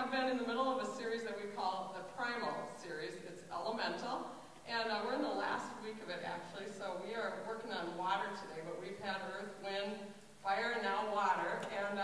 have been in the middle of a series that we call the Primal series. It's elemental, and we're in the last week of it actually, so we are working on water today, but we've had earth, wind, fire, and now water, and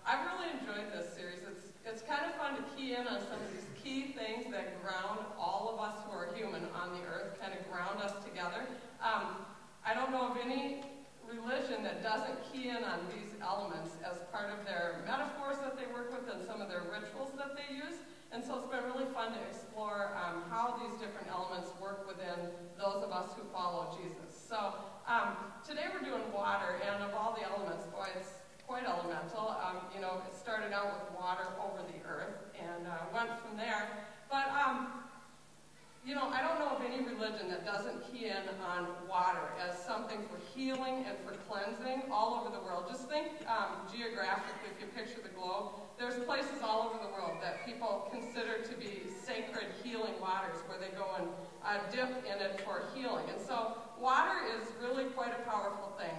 I've really enjoyed this series. It's kind of fun to key in on some of these key things that ground all of us who are human on the earth, kind of ground us together. I don't know of any religion that doesn't key in on these elements as part of their metaphors that they work with and some of their rituals that they use. And so it's been really fun to explore how these different elements work within those of us who follow Jesus. So today we're doing water, and of all the elements, boy, it's quite elemental. You know, it started out with water over the earth and went from there. But you know, I don't know of any religion that doesn't key in on water as something for healing and for cleansing all over the world. Just think geographically, if you picture the globe, there's places all over the world that people consider to be sacred healing waters where they go and dip in it for healing. And so water is really quite a powerful thing.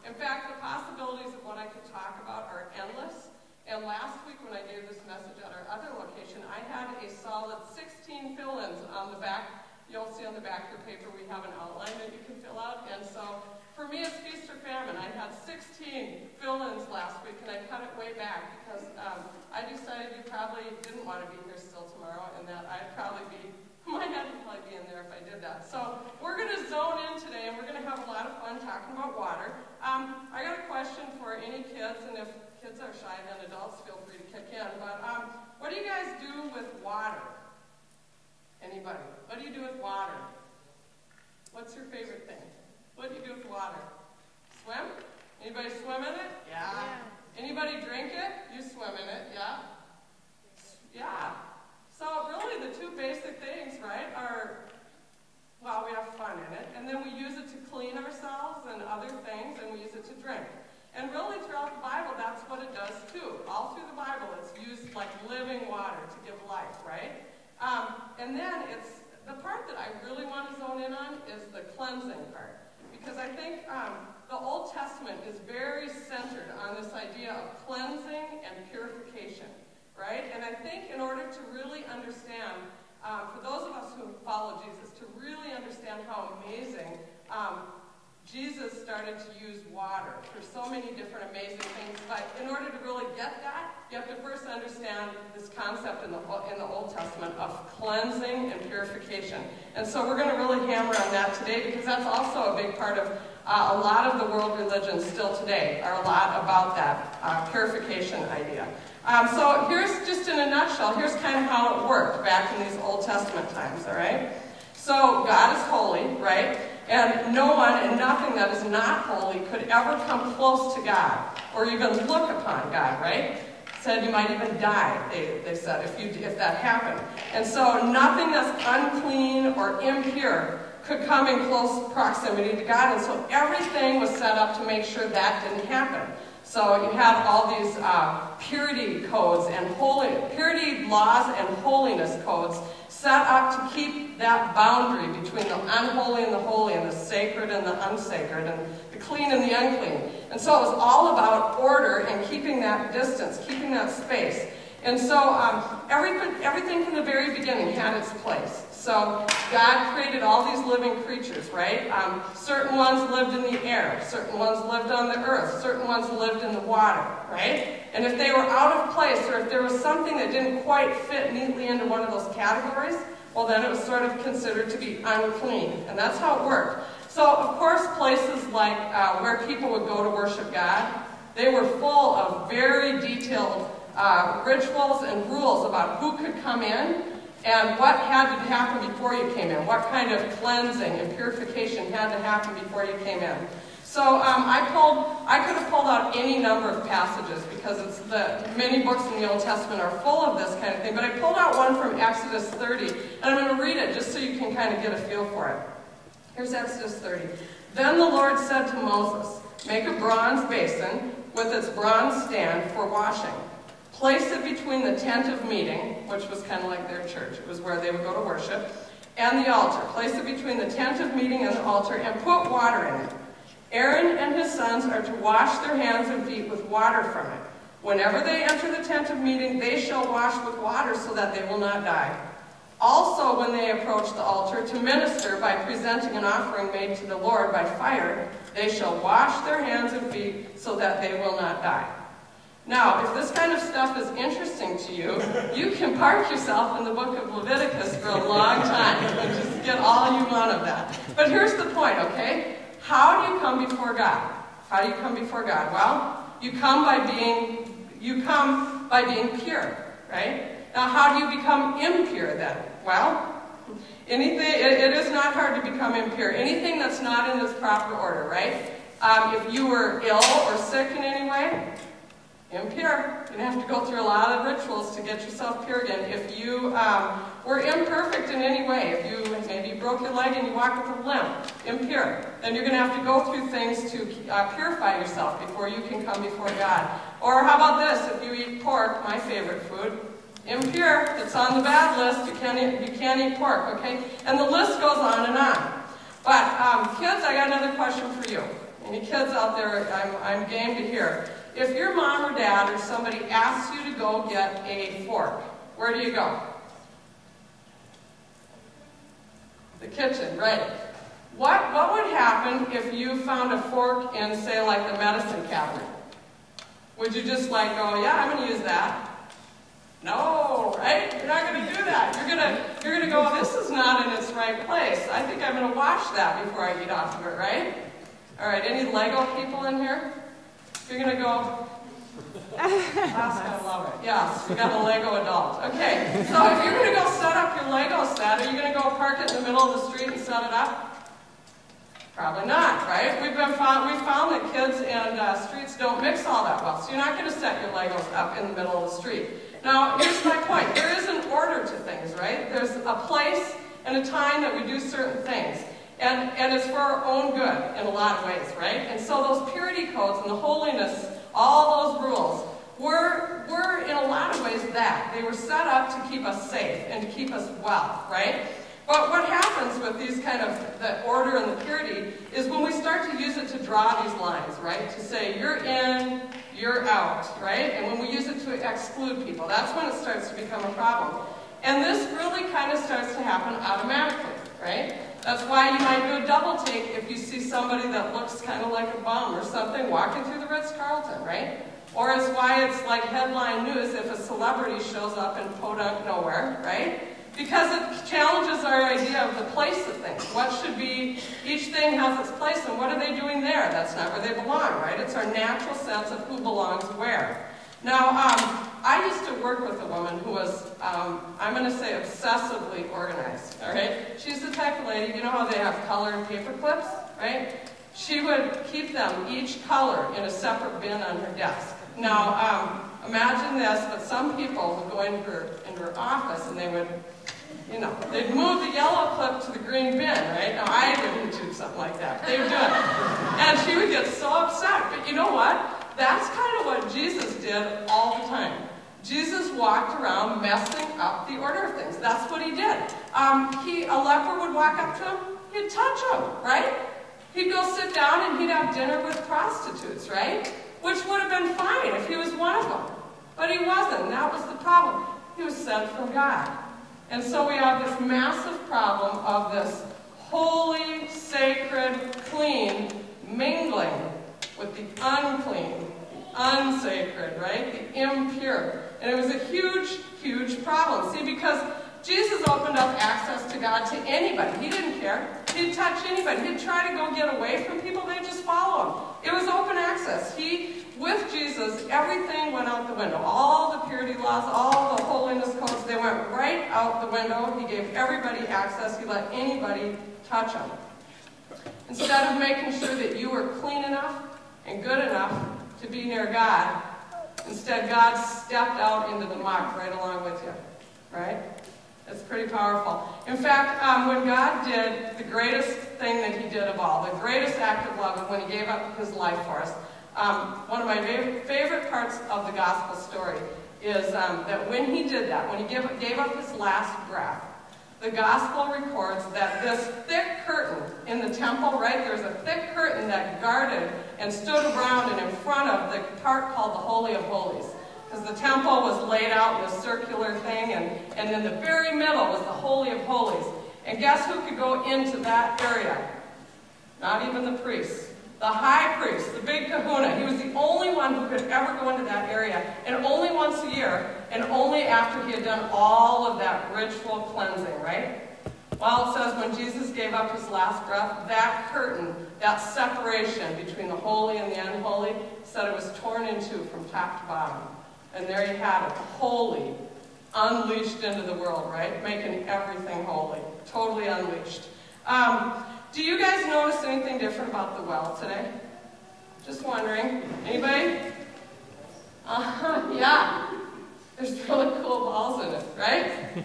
In fact, the possibilities of what I could talk about are endless. And last week when I gave this message at our other location, I had a solid 16 fill-ins on the back. You'll see on the back of your paper we have an outline that you can fill out. And so for me, it's feast or famine. I had 16 fill-ins last week, and I cut it way back because I decided you probably didn't want to be here still tomorrow, and that I'd probably be, my head would probably be in there if I did that. So we're going to zone in today, and we're going to have a lot of fun talking about water. I got a question for any kids, and if kids are shy, then adults feel free to kick in. But what do you guys do with water? Anybody? What do you do with water? What's your favorite thing? What do you do with water? Swim? Anybody swim in it? Yeah. Anybody drink it? You swim in it, yeah? Yeah. So really the two basic things, right, are, well, we have fun in it, and then we use it to clean ourselves and other things, and we use it to drink. And really throughout the Bible, that's what it does too. All through the Bible, it's used like living water to give life, right? And then it's, the part that I really want to zone in on is the cleansing part. Because I think the Old Testament is very centered on this idea of cleansing and purification, right? And I think in order to really understand, for those of us who follow Jesus, to really understand how amazing Jesus started to use water for so many different amazing things. But in order to really get that, you have to first understand this concept in the Old Testament of cleansing and purification. And so we're going to really hammer on that today because that's also a big part of a lot of the world religions still today are a lot about that purification idea. So here's just in a nutshell, here's kind of how it worked back in these Old Testament times, all right? So God is holy, right? And no one and nothing that is not holy could ever come close to God or even look upon God, right? Said you might even die, they said, if that happened. And so nothing that's unclean or impure could come in close proximity to God. And so everything was set up to make sure that didn't happen. So you had all these purity codes and purity laws and holiness codes set up to keep that boundary between the unholy and the holy, and the sacred and the unsacred, and the clean and the unclean. And so it was all about order and keeping that distance, keeping that space. And so everything from the very beginning had its place. So God created all these living creatures, right? Certain ones lived in the air, certain ones lived on the earth, certain ones lived in the water, right? And if they were out of place, or if there was something that didn't quite fit neatly into one of those categories, well then it was sort of considered to be unclean. And that's how it worked. So of course places like where people would go to worship God, they were full of very detailed rituals and rules about who could come in and what had to happen before you came in, what kind of cleansing and purification had to happen before you came in. So I could have pulled out any number of passages because many books in the Old Testament are full of this kind of thing, but I pulled out one from Exodus 30, and I'm going to read it just so you can kind of get a feel for it. Here's Exodus 30. Then the Lord said to Moses, "Make a bronze basin with its bronze stand for washing. Place it between the tent of meeting," which was kind of like their church. It was where they would go to worship, "and the altar. Place it between the tent of meeting and the altar, and put water in it. Aaron and his sons are to wash their hands and feet with water from it. Whenever they enter the tent of meeting, they shall wash with water so that they will not die. Also, when they approach the altar to minister by presenting an offering made to the Lord by fire, they shall wash their hands and feet so that they will not die. Now, if this kind of stuff is interesting to you, you can park yourself in the book of Leviticus for a long time and just get all you want of that. But here's the point, okay? How do you come before God? How do you come before God? Well, you come by being pure, right? Now, how do you become impure then? Well, it is not hard to become impure. Anything that's not in its proper order, right? If you were ill or sick in any way, impure. You're going to have to go through a lot of rituals to get yourself pure again. If you were imperfect in any way, if you maybe broke your leg and you walk with a limp, impure, then you're going to have to go through things to purify yourself before you can come before God. Or how about this? If you eat pork, my favorite food, impure. It's on the bad list. You can't eat pork, okay? And the list goes on and on. But kids, I got another question for you. Any kids out there, I'm game to hear. If your mom or dad or somebody asks you to go get a fork, where do you go? The kitchen, right. What would happen if you found a fork in, say, like the medicine cabinet? Would you just like go, yeah, I'm going to use that? No, right? You're not going to do that. You're gonna go, this is not in its right place. I think I'm going to wash that before I eat off of it, right? All right, any Lego people in here? You're going to go, I love it. Yes, you got a Lego adult. Okay, so if you're going to go set up your Lego set, are you going to go park it in the middle of the street and set it up? Probably not, right? We found that kids and streets don't mix all that well, so you're not going to set your Legos up in the middle of the street. Now, here's my point. There is an order to things, right? There's a place and a time that we do certain things. And it's for our own good in a lot of ways, right? And so those purity codes and the holiness, all those rules, were in a lot of ways that. They were set up to keep us safe and to keep us well, right? But what happens with these kind of, the order and the purity, is when we start to use it to draw these lines, right? To say, you're in, you're out, right? And when we use it to exclude people, that's when it starts to become a problem. And this really kind of starts to happen automatically, right? That's why you might do a double take if you see somebody that looks kind of like a bum or something walking through the Ritz-Carlton, right? Or it's why it's like headline news if a celebrity shows up in podunk nowhere, right? Because it challenges our idea of the place of things. What should be, each thing has its place, and what are they doing there? That's not where they belong, right? It's our natural sense of who belongs where. Now, I used to work with a woman who was, I'm going to say, obsessively organized, all right? She's the type of lady, you know how they have colored paper clips, right? She would keep them, each color, in a separate bin on her desk. Now, imagine this, but some people would go into her office and they would, you know, they'd move the yellow clip to the green bin, right? Now, I wouldn't do something like that. They would do it. And she would get so upset. But you know what? That's kind of what Jesus did all the time. Jesus walked around messing up the order of things. That's what he did. A leper would walk up to him, he'd touch him, right? He'd go sit down and he'd have dinner with prostitutes, right? Which would have been fine if he was one of them. But he wasn't, and that was the problem. He was sent from God. And so we have this massive problem of this holy, sacred, clean mingling with the unclean, the unsacred, right? The impure. And it was a huge, huge problem. See, because Jesus opened up access to God to anybody. He didn't care. He'd touch anybody. He'd try to go get away from people. They'd just follow him. It was open access. With Jesus, everything went out the window. All the purity laws, all the holiness codes, they went right out the window. He gave everybody access. He let anybody touch him. Instead of making sure that you were clean enough and good enough to be near God, instead God stepped out into the muck right along with you, right? It's pretty powerful. In fact, when God did the greatest thing that he did of all, the greatest act of love, when he gave up his life for us, one of my favorite parts of the gospel story is that when he did that, when he gave up his last breath, the gospel records that this thick curtain in the temple, right, there's a thick curtain that guarded and stood around and in front of the part called the Holy of Holies. because the temple was laid out in a circular thing, and in the very middle was the Holy of Holies. And guess who could go into that area? Not even the priests. The high priest, the big kahuna, he was the only one who could ever go into that area, and only once a year, and only after he had done all of that ritual cleansing, right? Well, it says when Jesus gave up his last breath, that curtain, that separation between the holy and the unholy, said it was torn in two from top to bottom. And there you had it, the holy, unleashed into the world, right? Making everything holy, totally unleashed. Do you guys notice anything different about the well today? Just wondering. Anybody? Yeah. There's really cool balls in it, right?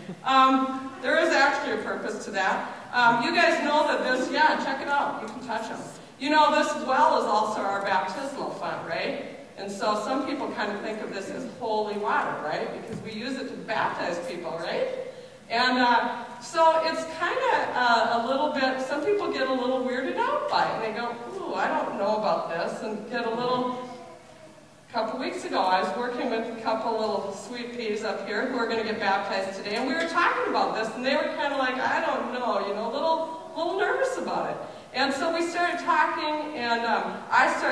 There is actually a purpose to that. You guys know that this, yeah, check it out. You can touch them. You know, this well is also our baptismal font, right? And so some people kind of think of this as holy water, right? Because we use it to baptize people, right? And so it's kind of a little bit, some people get a little weirded out by it. And they go, ooh, I don't know about this. And get a little, a couple weeks ago, I was working with a couple little sweet peas up here who are going to get baptized today. And we were talking about this. And they were kind of like, I don't know, you know, a little nervous about it. And so we started talking, and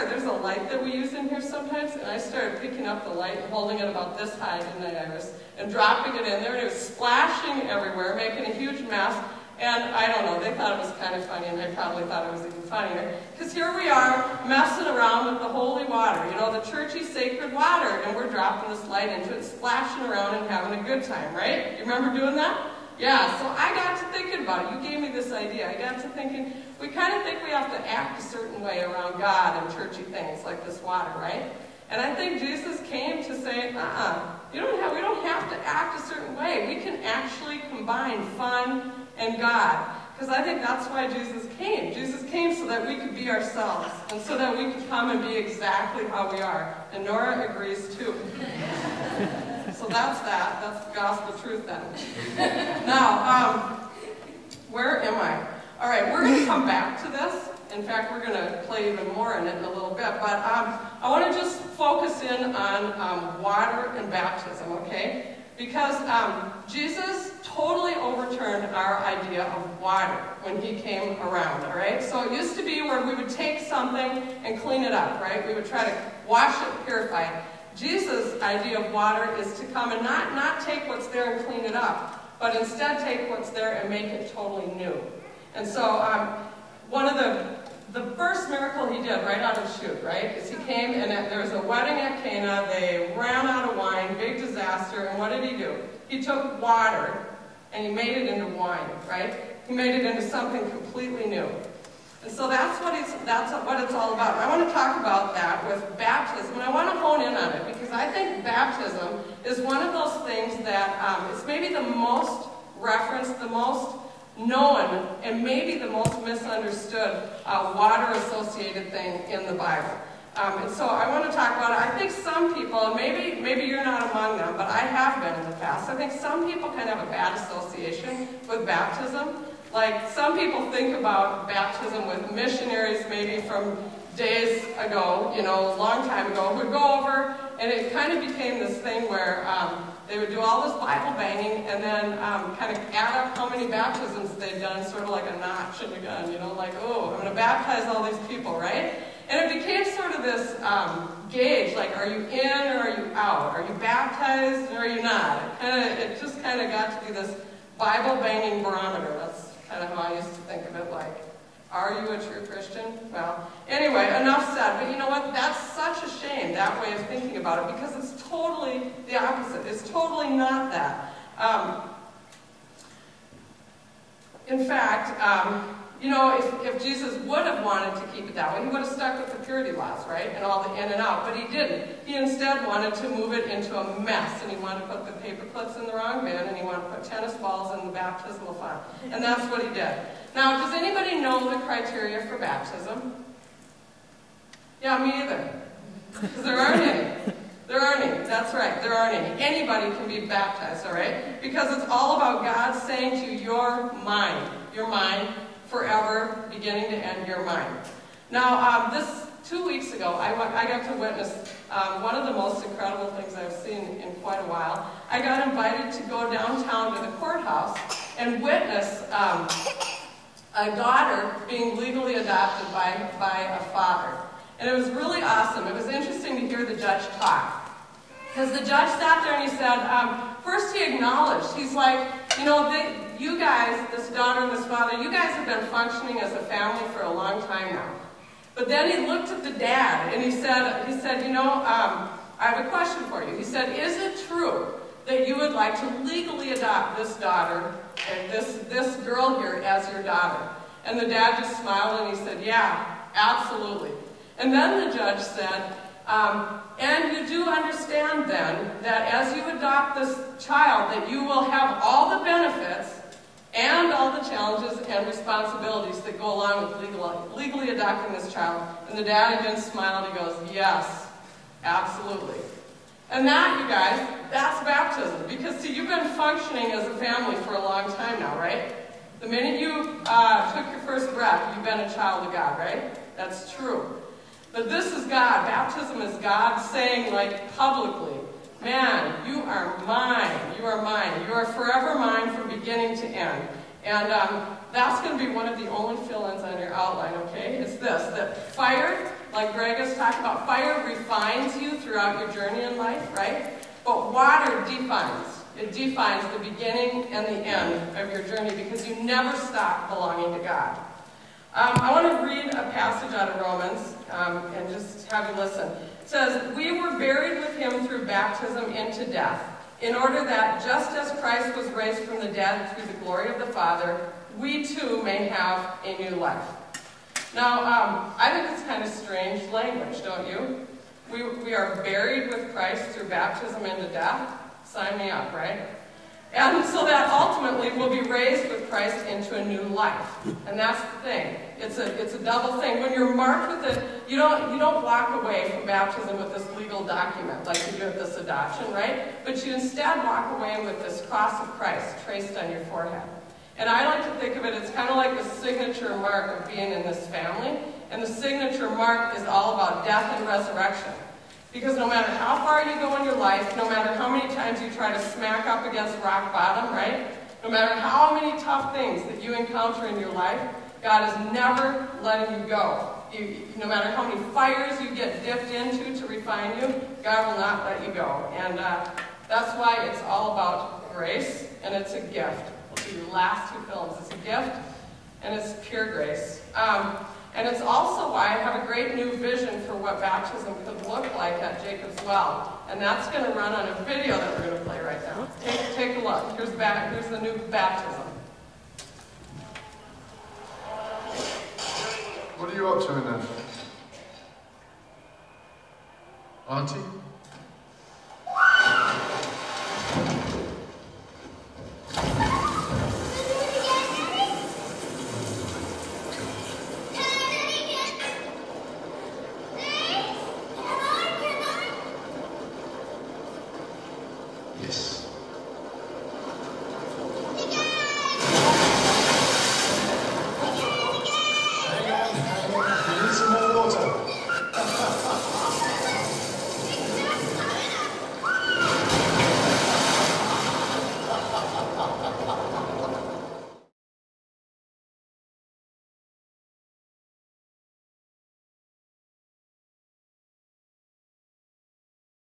there's a light that we use in here sometimes, and I started picking up the light and holding it about this high, didn't I, Iris? And dropping it in there, and it was splashing everywhere, making a huge mess. And I don't know, they thought it was kind of funny, and I probably thought it was even funnier. Because here we are, messing around with the holy water, you know, the churchy sacred water, and we're dropping this light into it, splashing around and having a good time, right? You remember doing that? Yeah, so I got to thinking about it. You gave me this idea. I got to thinking, we kind of think we have to act a certain way around God and churchy things like this water, right? And I think Jesus came to say, we don't have to act a certain way. We can actually combine fun and God. Because I think that's why Jesus came. Jesus came so that we could be ourselves, and so that we could come and be exactly how we are. And Nora agrees too. So that's that. That's the gospel truth then. Now, where am I? All right, we're going to come back to this. In fact, we're going to play even more in it in a little bit. But I want to just focus in on water and baptism, okay? Because Jesus totally overturned our idea of water when he came around, all right? So it used to be where we would take something and clean it up, right? We would try to wash it, purify it. Jesus' idea of water is to come and not take what's there and clean it up, but instead take what's there and make it totally new. And so one of the first miracle he did right out of the chute, right, is he came and there was a wedding at Cana. They ran out of wine, big disaster, and what did he do? He took water and he made it into wine, right? He made it into something completely new. And so that's what it's all about. I want to talk about that with baptism, and I want to hone in on it because I think baptism is one of those things that is maybe the most referenced, the most known, and maybe the most misunderstood water-associated thing in the Bible. And so I want to talk about it. I think some people, and maybe you're not among them, but I have been in the past, I think some people kind of have a bad association with baptism. Like, some people think about baptism with missionaries maybe from days ago, you know, a long time ago, who would go over, and it kind of became this thing where they would do all this Bible banging and then kind of add up how many baptisms they'd done, sort of like a notch in a gun, you know, like, oh, I'm going to baptize all these people, right? And it became sort of this gauge, like, are you in or are you out? Are you baptized or are you not? It just kind of got to be this Bible banging barometer. That's kind of how I used to think of it, like, are you a true Christian? Well, anyway, enough said. But you know what? That's such a shame, that way of thinking about it, because it's totally the opposite. It's totally not that. In fact, you know, if Jesus would have wanted to keep it that way, he would have stuck with the purity laws, right? And all the in and out. But he didn't. He instead wanted to move it into a mess. And he wanted to put the paper clips in the wrong bin. And he wanted to put tennis balls in the baptismal font. And that's what he did. Now, does anybody know the criteria for baptism? Yeah, me either. Because there aren't any. There aren't any. That's right. There aren't any. Anybody can be baptized, all right? Because it's all about God saying to you, your mind, forever, beginning to end, your mind. Now, this 2 weeks ago, I got to witness one of the most incredible things I've seen in quite a while. I got invited to go downtown to the courthouse and witness a daughter being legally adopted by a father. And it was really awesome. It was interesting to hear the judge talk. Because the judge sat there and he said, first he acknowledged, he's like, you know, you guys, this daughter and this father, you guys have been functioning as a family for a long time now. But then he looked at the dad and he said, you know, I have a question for you. He said, is it true that you would like to legally adopt this daughter and this girl here as your daughter? And the dad just smiled and he said, yeah, absolutely. And then the judge said, and you do understand then that as you adopt this child that you will have all the benefits and all the challenges and responsibilities that go along with legally adopting this child. And the dad again smiled, he goes, yes, absolutely. And that, you guys, that's baptism. Because, see, you've been functioning as a family for a long time now, right? The minute you took your first breath, you've been a child of God, right? That's true. But this is God. Baptism is God saying, like, publicly, man, you are mine. You are mine. You are forever mine from beginning to end. And that's going to be one of the only fill-ins on your outline, okay? It's this, that fire, like Greg has talked about, fire refines you throughout your journey in life, right? But water defines. It defines the beginning and the end of your journey because you never stop belonging to God. I want to read a passage out of Romans and just have you listen. It says, we were buried with him through baptism into death, in order that just as Christ was raised from the dead through the glory of the Father, we too may have a new life. Now, I think it's kind of strange language, don't you? We are buried with Christ through baptism into death. Sign me up, right? And so that ultimately we'll be raised with Christ into a new life. And that's the thing. It's a double thing. When you're marked with it, you don't walk away from baptism with this legal document like you do with this adoption, right? But you instead walk away with this cross of Christ traced on your forehead. And I like to think of it, it's kind of like the signature mark of being in this family. And the signature mark is all about death and resurrection. Because no matter how far you go in your life, no matter how many times you try to smack up against rock bottom, right? No matter how many tough things that you encounter in your life, God is never letting you go. No matter how many fires you get dipped into to refine you, God will not let you go. And that's why it's all about grace, and it's a gift. We'll see the last two films. It's a gift, and it's pure grace. And it's also why I have a great new vision for what baptism could look like at Jacob's Well. And that's going to run on a video that we're going to play right now. Take a look. Here's the new baptism. What are you up to in there? Auntie? Yes.